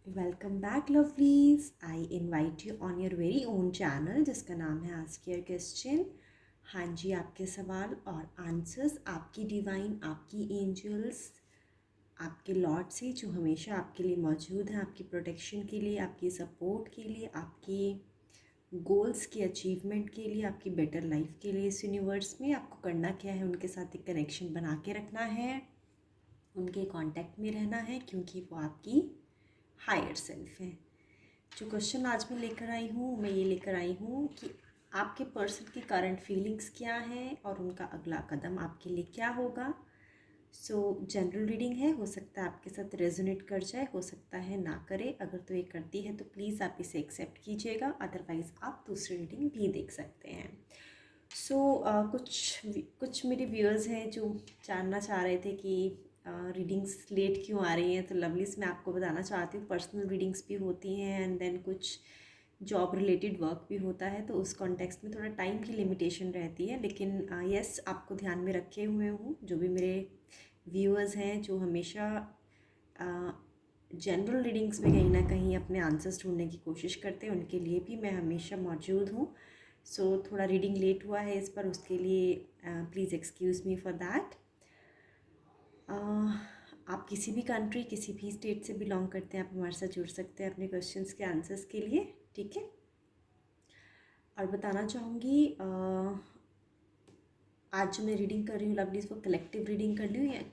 Welcome back lovelies. I invite you on your very own channel जिसका नाम है ask your question. हाँ जी, आपके सवाल और आंसर्स आपकी डिवाइन, आपकी एंजल्स, आपके लॉर्ड से जो हमेशा आपके लिए मौजूद हैं, आपकी प्रोटेक्शन के लिए, आपकी सपोर्ट के लिए, आपके गोल्स की अचीवमेंट के लिए, आपकी बेटर लाइफ के लिए इस यूनिवर्स में आपको करना क्या है, उनके साथ एक कनेक्शन बना के रखना है, उनके कांटेक्ट में रहना है, क्योंकि वो आपकी हायर सेल्फ है। जो क्वेश्चन आज मैं लेकर आई हूँ, मैं ये लेकर आई हूँ कि आपके पर्सन की करंट फीलिंग्स क्या हैं और उनका अगला कदम आपके लिए क्या होगा। जनरल रीडिंग है, हो सकता है आपके साथ रेजोनेट कर जाए, हो सकता है ना करे। अगर तो ये करती है तो प्लीज़ आप इसे एक्सेप्ट कीजिएगा, अदरवाइज़ आप दूसरी रीडिंग भी देख सकते हैं। कुछ मेरे व्यूअर्स हैं जो जानना चाह रहे थे कि रीडिंग्स लेट क्यों आ रही हैं। तो लवलीज मैं आपको बताना चाहती हूँ, पर्सनल रीडिंग्स भी होती हैं एंड देन कुछ जॉब रिलेटेड वर्क भी होता है, तो उस कॉन्टेक्स्ट में थोड़ा टाइम की लिमिटेशन रहती है। लेकिन यस, आपको ध्यान में रखे हुए हूँ। जो भी मेरे व्यूअर्स हैं जो हमेशा जनरल रीडिंग्स में कहीं ना कहीं अपने आंसर्स ढूंढने की कोशिश करते हैं, उनके लिए भी मैं हमेशा मौजूद हूँ। थोड़ा रीडिंग लेट हुआ है इस पर, उसके लिए please excuse me for that. आप किसी भी कंट्री, किसी भी स्टेट से बिलोंग करते हैं, आप हमारे साथ जुड़ सकते हैं अपने क्वेश्चंस के आंसर्स के लिए, ठीक है। और बताना चाहूँगी, आज जो मैं रीडिंग कर रही हूँ लवलीज, वो कलेक्टिव रीडिंग कर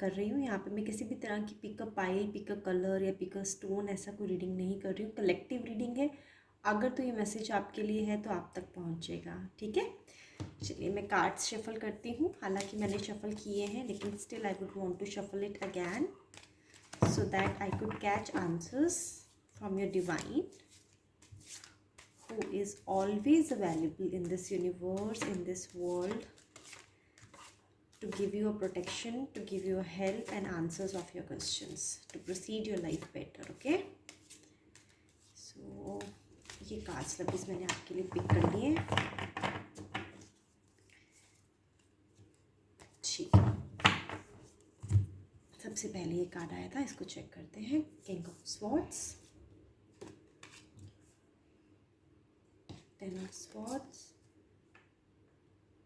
रही हूँ। यहाँ पे मैं किसी भी तरह की पिकअप पाइल, पिकअप कलर या पिकअप स्टोन ऐसा कोई रीडिंग नहीं कर रही हूँ। कलेक्टिव रीडिंग है। अगर तो ये मैसेज आपके लिए है तो आप तक पहुँचेगा, ठीक है। चलिए मैं कार्ड्स शफल करती हूँ। हालांकि मैंने शफल किए हैं, लेकिन still I would want to shuffle it again so that I could catch answers from your divine, who is always available in this universe, in this world, to give you a protection, to give you a help and answers of your questions, to proceed your life better. Okay, so ये cards लबीज मैंने आपके लिए pick कर लिए। ठीक है, सबसे पहले ये कार्ड आया था, इसको चेक करते हैं। King of swords, ten of swords,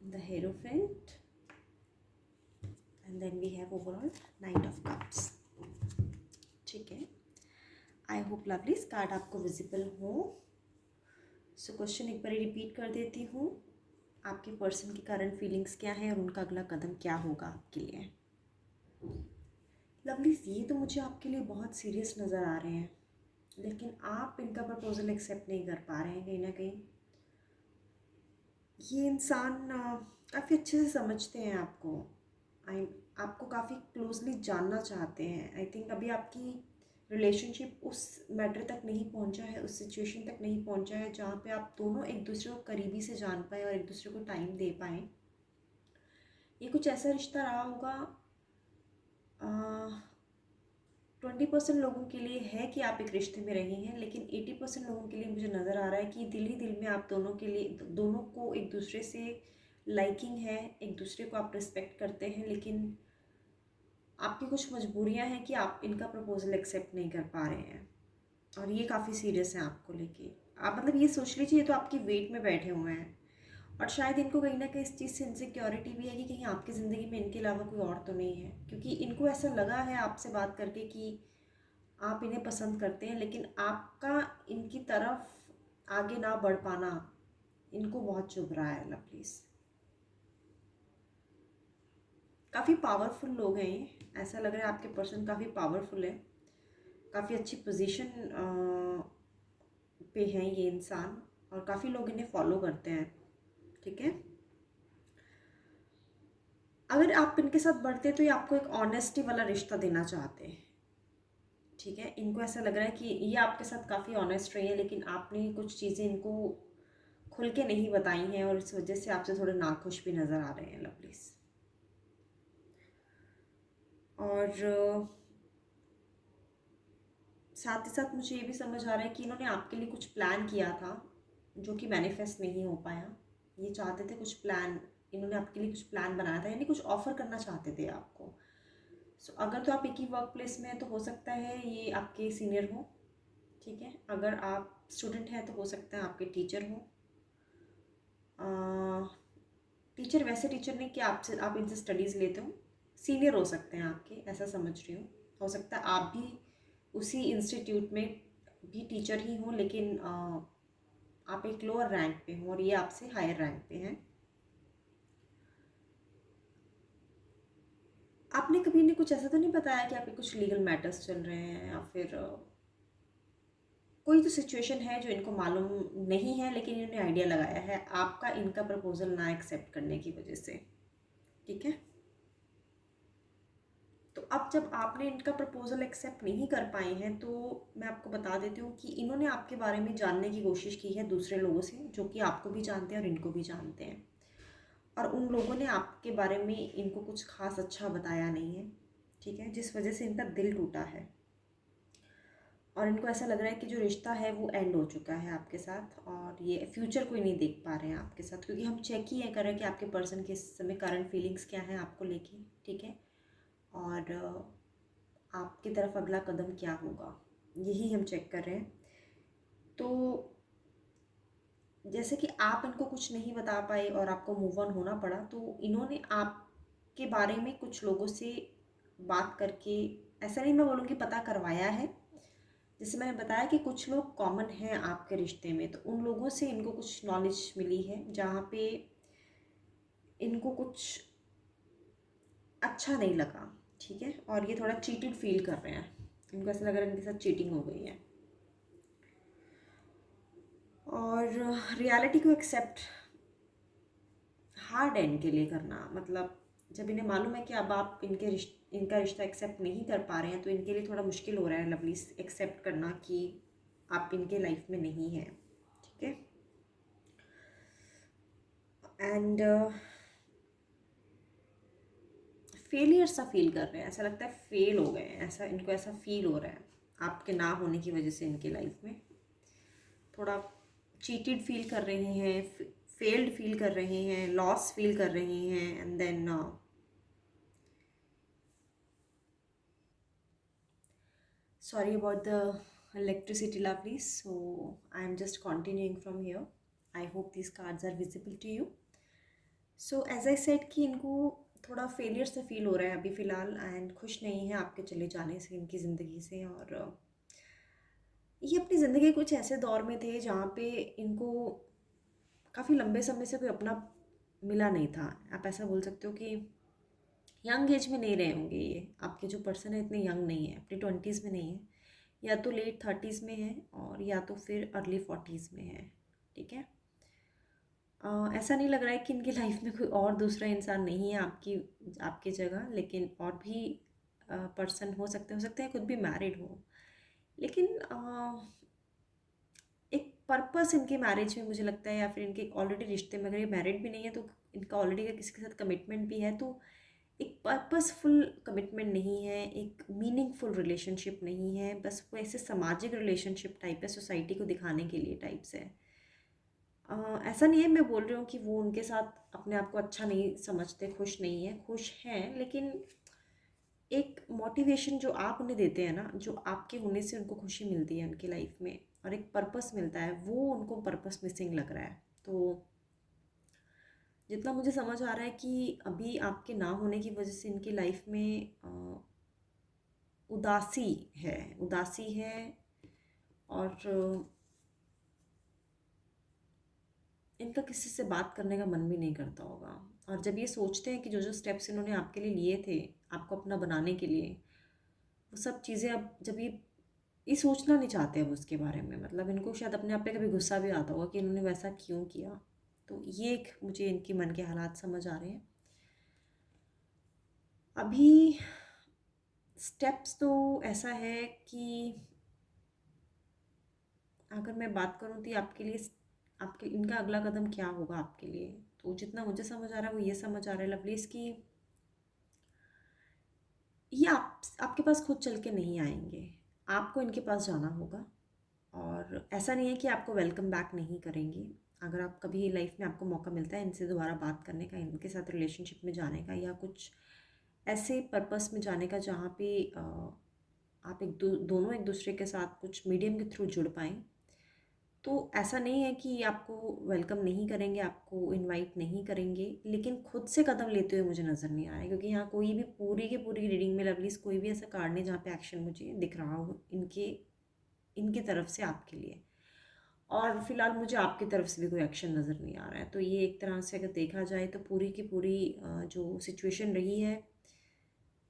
the hierophant, and then we have overall knight of cups. ठीक है, आई होप लवली इस कार्ड आपको विजिबल हो। क्वेश्चन एक बार रिपीट कर देती हूँ। आपके पर्सन की करंट फीलिंग्स क्या है और उनका अगला कदम क्या होगा आपके लिए। लवली, ये तो मुझे आपके लिए बहुत सीरियस नज़र आ रहे हैं, लेकिन आप इनका प्रपोजल एक्सेप्ट नहीं कर पा रहे हैं। कहीं ना कहीं ये इंसान काफ़ी अच्छे से समझते हैं आपको। आपको काफ़ी क्लोजली जानना चाहते हैं। आई थिंक अभी आपकी रिलेशनशिप उस मैटर तक नहीं पहुंचा है, उस सिचुएशन तक नहीं पहुंचा है जहाँ पे आप दोनों एक दूसरे को करीबी से जान पाएँ और एक दूसरे को टाइम दे पाएँ। ये कुछ ऐसा रिश्ता रहा होगा, 20% लोगों के लिए है कि आप एक रिश्ते में रहे हैं, लेकिन 80% लोगों के लिए मुझे नज़र आ रहा है कि दिल ही दिल में आप दोनों के लिए, दोनों को एक दूसरे से लाइकिंग है, एक दूसरे को आप रिस्पेक्ट करते हैं, लेकिन आपकी कुछ मजबूरियां हैं कि आप इनका प्रपोजल एक्सेप्ट नहीं कर पा रहे हैं। और ये काफ़ी सीरियस है आपको लेके। आप मतलब ये सोच लीजिए, ये तो आपकी वेट में बैठे हुए हैं, और शायद इनको कहीं ना कहीं इस चीज़ से इनसिक्योरिटी भी है कि कहीं आपकी ज़िंदगी में इनके अलावा कोई और तो नहीं है। क्योंकि इनको ऐसा लगा है आपसे बात करके कि आप इन्हें पसंद करते हैं, लेकिन आपका इनकी तरफ आगे ना बढ़ पाना इनको बहुत चुभ रहा है लवलीज। काफ़ी पावरफुल लोग हैं ये, ऐसा लग रहा है आपके पर्सन काफ़ी पावरफुल है, काफ़ी अच्छी पोजीशन पे हैं ये इंसान, और काफ़ी लोग इन्हें फॉलो करते हैं, ठीक है। अगर आप इनके साथ बढ़ते तो ये आपको एक ऑनेस्टी वाला रिश्ता देना चाहते हैं, ठीक है। इनको ऐसा लग रहा है कि ये आपके साथ काफ़ी ऑनेस्ट रही है, लेकिन आपने कुछ चीज़ें इनको खुल के नहीं बताई हैं, और इस वजह से आपसे थोड़े नाखुश भी नज़र आ रहे हैं लवलीज। और साथ ही साथ मुझे ये भी समझ आ रहा है कि इन्होंने आपके लिए कुछ प्लान किया था जो कि मैनिफेस्ट नहीं हो पाया। ये चाहते थे कुछ प्लान, इन्होंने आपके लिए कुछ प्लान बनाया था, यानी कुछ ऑफ़र करना चाहते थे आपको। अगर तो आप एक ही वर्क प्लेस में हैं तो हो सकता है ये आपके सीनियर हो, ठीक है। अगर आप स्टूडेंट हैं तो हो सकता है आपके टीचर हो। टीचर वैसे टीचर नहीं कि आपसे आप इनसे स्टडीज़ लेते हो, सीनियर हो सकते हैं आपके, ऐसा समझ रही हूँ। हो सकता है आप भी उसी इंस्टीट्यूट में भी टीचर ही हों, लेकिन आप एक लोअर रैंक पे हो और ये आपसे हायर रैंक पे हैं। आपने कभी इन्हें कुछ ऐसा तो नहीं बताया कि आपके कुछ लीगल मैटर्स चल रहे हैं, या फिर कोई तो सिचुएशन है जो इनको मालूम नहीं है लेकिन इन्होंने आइडिया लगाया है आपका इनका प्रपोजल ना एक्सेप्ट करने की वजह से? ठीक है। तो अब जब आपने इनका प्रपोजल एक्सेप्ट नहीं कर पाए हैं, तो मैं आपको बता देती हूँ कि इन्होंने आपके बारे में जानने की कोशिश की है दूसरे लोगों से, जो कि आपको भी जानते हैं और इनको भी जानते हैं। और उन लोगों ने आपके बारे में इनको कुछ खास अच्छा बताया नहीं है, ठीक है, जिस वजह से इनका दिल टूटा है। और इनको ऐसा लग रहा है कि जो रिश्ता है वो एंड हो चुका है आपके साथ, और ये फ्यूचर कोई नहीं देख पा रहे हैं आपके साथ, क्योंकि हम चेक ही ये कर रहे हैं कि आपके पर्सन के इस समय करंट फीलिंग्स क्या हैं आपको लेके, ठीक है, और आपकी तरफ अगला कदम क्या होगा, यही हम चेक कर रहे हैं। तो जैसे कि आप इनको कुछ नहीं बता पाए और आपको मूव ऑन होना पड़ा, तो इन्होंने आपके बारे में कुछ लोगों से बात करके, ऐसा नहीं मैं बोलूँगी पता करवाया है, जैसे मैंने बताया कि कुछ लोग कॉमन हैं आपके रिश्ते में, तो उन लोगों से इनको कुछ नॉलेज मिली है जहाँ पे इनको कुछ अच्छा नहीं लगा, ठीक है, और ये थोड़ा चीटेड फील कर रहे हैं। इनको ऐसा लग रहा है इनके साथ चीटिंग हो गई है। और रियलिटी को एक्सेप्ट हार्ड है इनके लिए करना, मतलब जब इन्हें मालूम है कि अब आप इनका रिश्ता एक्सेप्ट नहीं कर पा रहे हैं, तो इनके लिए थोड़ा मुश्किल हो रहा है लवली एक्सेप्ट करना कि आप इनके लाइफ में नहीं हैं, ठीक है। एंड फेलियर सा फील कर रहे हैं, ऐसा लगता है फेल हो गए हैं, ऐसा इनको ऐसा फील हो रहा है आपके ना होने की वजह से। इनकी लाइफ में थोड़ा चीटेड फील कर रहे हैं, फेल्ड फील कर रहे हैं, लॉस फील कर रहे हैं, and then sorry about the electricity lovely, so I am just continuing from here. I hope these cards are visible to you. So as I said कि इनको थोड़ा फेलियर सा फील हो रहा है अभी फ़िलहाल, एंड खुश नहीं है आपके चले जाने से इनकी ज़िंदगी से। और ये अपनी ज़िंदगी कुछ ऐसे दौर में थे जहाँ पे इनको काफ़ी लंबे समय से कोई अपना मिला नहीं था। आप ऐसा बोल सकते हो कि यंग एज में नहीं रहे होंगे ये, आपके जो पर्सन है इतने यंग नहीं है, अपनी 20s में नहीं है, या तो लेट 30s में है और या तो फिर अर्ली 40s में है, ठीक है। ऐसा नहीं लग रहा है कि इनकी लाइफ में कोई और दूसरा इंसान नहीं है आपकी जगह, लेकिन और भी पर्सन हो सकते हैं खुद भी मैरिड हो, लेकिन एक पर्पस इनके मैरिज में मुझे लगता है, या फिर इनके ऑलरेडी रिश्ते में, अगर ये मैरिड भी नहीं है तो इनका ऑलरेडी अगर किसी के साथ कमिटमेंट भी है, तो एक पर्पसफुल कमिटमेंट नहीं है, एक मीनिंगफुल रिलेशनशिप नहीं है, बस वो ऐसे सामाजिक रिलेशनशिप टाइप है, सोसाइटी को दिखाने के लिए टाइप से है। ऐसा नहीं है मैं बोल रही हूँ कि वो उनके साथ अपने आप को अच्छा नहीं समझते, खुश नहीं है, खुश हैं, लेकिन एक मोटिवेशन जो आप उन्हें देते हैं ना, जो आपके होने से उनको खुशी मिलती है उनकी लाइफ में और एक पर्पस मिलता है, वो उनको पर्पस मिसिंग लग रहा है। तो जितना मुझे समझ आ रहा है कि अभी आपके ना होने की वजह से इनकी लाइफ में उदासी उदासी है, और इनका किसी से बात करने का मन भी नहीं करता होगा। और जब ये सोचते हैं कि जो जो स्टेप्स इन्होंने आपके लिए लिए थे आपको अपना बनाने के लिए, वो सब चीज़ें अब जब ये सोचना नहीं चाहते अब उसके बारे में, मतलब इनको शायद अपने आप पे कभी गुस्सा भी आता होगा कि इन्होंने वैसा क्यों किया। तो ये एक मुझे इनके मन के हालात समझ आ रहे हैं अभी। स्टेप्स तो ऐसा है कि अगर मैं बात करूँ तो आपके लिए आपके इनका अगला कदम क्या होगा आपके लिए, तो जितना मुझे समझ आ रहा है वो ये समझ आ रहा है लवलीज की ये आपके पास खुद चल के नहीं आएंगे, आपको इनके पास जाना होगा। और ऐसा नहीं है कि आपको वेलकम बैक नहीं करेंगे। अगर आप कभी लाइफ में आपको मौका मिलता है इनसे दोबारा बात करने का, इनके साथ रिलेशनशिप में जाने का, या कुछ ऐसे पर्पस में जाने का जहाँ पे आप दोनों एक दूसरे के साथ कुछ मीडियम के थ्रू जुड़ पाएँ। तो ऐसा नहीं है कि आपको वेलकम नहीं करेंगे, आपको इनवाइट नहीं करेंगे, लेकिन खुद से कदम लेते हुए मुझे नज़र नहीं आ रहा है, क्योंकि यहाँ कोई भी पूरी की पूरी रीडिंग में लवलीज़ कोई भी ऐसा कार्ड नहीं जहाँ पे एक्शन मुझे दिख रहा हो इनकी तरफ से आपके लिए। और फिलहाल मुझे आपकी तरफ से भी कोई एक्शन नज़र नहीं आ रहा है। तो ये एक तरह से अगर देखा जाए तो पूरी की पूरी जो सिचुएशन रही है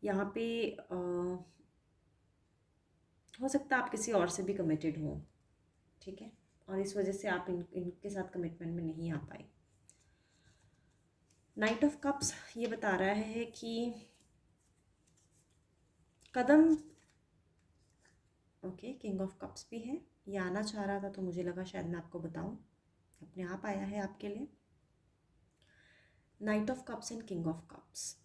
यहाँ पे, हो सकता है आप किसी और से भी कमिटेड हो, ठीक है, और इस वजह से आप इनके साथ कमिटमेंट में नहीं आ पाए। नाइट ऑफ कप्स ये बता रहा है कि कदम, ओके, किंग ऑफ कप्स भी है, ये आना चाह रहा था तो मुझे लगा शायद मैं आपको बताऊं, अपने आप आया है आपके लिए। Night of cups and king of cups,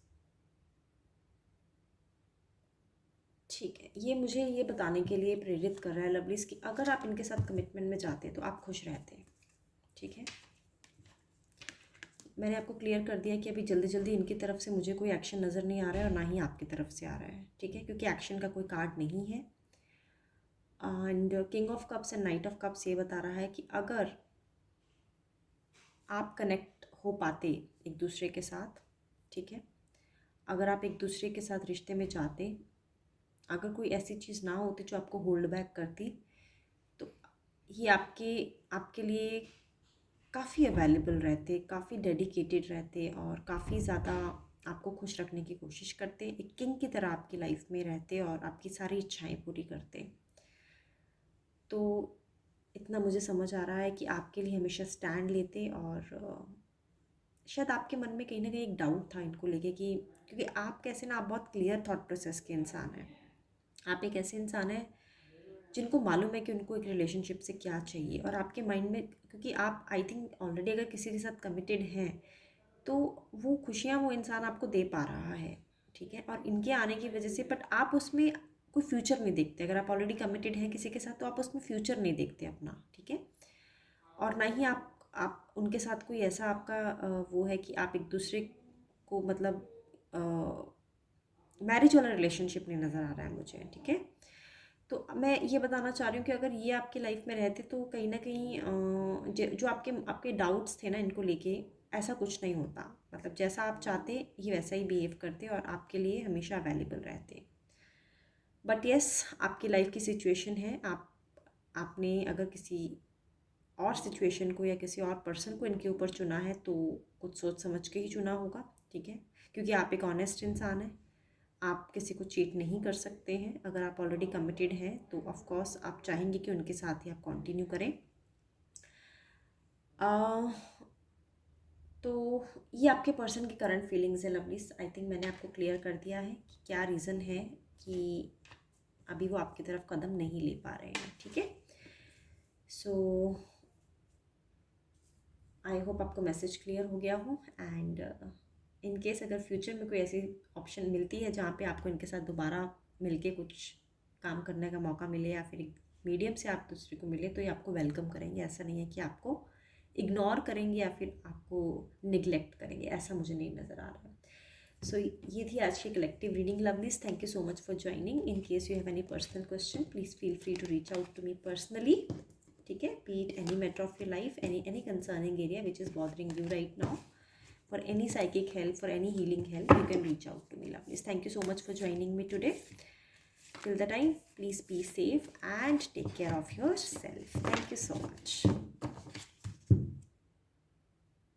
ठीक है, ये मुझे ये बताने के लिए प्रेरित कर रहा है लवलीज कि अगर आप इनके साथ कमिटमेंट में जाते तो आप खुश रहते, ठीक है। मैंने आपको क्लियर कर दिया कि अभी जल्दी जल्दी इनकी तरफ से मुझे कोई एक्शन नज़र नहीं आ रहा है और ना ही आपकी तरफ से आ रहा है, ठीक है, क्योंकि एक्शन का कोई कार्ड नहीं है। And king of cups and night of cups ये बता रहा है कि अगर आप कनेक्ट हो पाते एक दूसरे के साथ, ठीक है, अगर आप एक दूसरे के साथ रिश्ते में जाते, अगर कोई ऐसी चीज़ ना होती जो आपको होल्ड बैक करती, तो ये आपके लिए काफ़ी अवेलेबल रहते, काफ़ी डेडिकेटेड रहते और काफ़ी ज़्यादा आपको खुश रखने की कोशिश करते, एक किंग की तरह आपकी लाइफ में रहते और आपकी सारी इच्छाएं पूरी करते। तो इतना मुझे समझ आ रहा है कि आपके लिए हमेशा स्टैंड लेते, और शायद आपके मन में कहीं ना कहीं एक डाउट था इनको लेके कि, क्योंकि आप कैसे ना, आप बहुत क्लियर थॉट प्रोसेस के इंसान हैं, आप एक ऐसे इंसान हैं जिनको मालूम है कि उनको एक रिलेशनशिप से क्या चाहिए, और आपके माइंड में, क्योंकि आप आई थिंक ऑलरेडी अगर किसी के साथ कमिटेड हैं तो वो खुशियाँ वो इंसान आपको दे पा रहा है, ठीक है, और इनके आने की वजह से, बट आप उसमें कोई फ्यूचर नहीं देखते। अगर आप ऑलरेडी कमिटेड हैं किसी के साथ तो आप उसमें फ्यूचर नहीं देखते अपना, ठीक है, और ना ही आप उनके साथ कोई ऐसा आपका वो है कि आप एक दूसरे को मतलब मैरिज वाला रिलेशनशिप नहीं नज़र आ रहा है मुझे, ठीक है। तो मैं ये बताना चाह रही हूँ कि अगर ये आपकी लाइफ में रहते तो कहीं ना कहीं जो आपके आपके डाउट्स थे ना इनको लेके, ऐसा कुछ नहीं होता, मतलब जैसा आप चाहते ये वैसा ही बिहेव करते और आपके लिए हमेशा अवेलेबल रहते। बट यस, आपकी लाइफ की सिचुएशन है, आपने अगर किसी और सिचुएशन को या किसी और पर्सन को इनके ऊपर चुना है तो कुछ सोच समझ के ही चुना होगा, ठीक है, क्योंकि आप एक ऑनेस्ट इंसान हैं, आप किसी को चीट नहीं कर सकते हैं। अगर आप ऑलरेडी कमिटेड हैं तो ऑफ कोर्स आप चाहेंगे कि उनके साथ ही आप कंटिन्यू करें। तो ये आपके पर्सन की करंट फीलिंग्स है लवलीज, आई थिंक मैंने आपको क्लियर कर दिया है कि क्या रीज़न है कि अभी वो आपकी तरफ कदम नहीं ले पा रहे हैं, ठीक है। सो आई होप आपको मैसेज क्लियर हो गया हो, एंड इन केस अगर फ्यूचर में कोई ऐसी ऑप्शन मिलती है जहाँ पे आपको इनके साथ दोबारा मिलके कुछ काम करने का मौका मिले या फिर एक मीडियम से आप दूसरे को मिले, तो ये आपको वेलकम करेंगे। ऐसा नहीं है कि आपको इग्नोर करेंगे या फिर आपको निगलेक्ट करेंगे, ऐसा मुझे नहीं नज़र आ रहा है। सो ये थी आज की collective reading lovelies. Thank you so much for joining. In case you have any personal question please feel free to reach out to me personally, ठीक है, be it any matter of your life, any concerning area which is bothering you right now, for any psychic help, for any healing help, you can reach out to me, lovelies. Thank you so much for joining me today. Till the time, please be safe and take care of yourself. Thank you so much.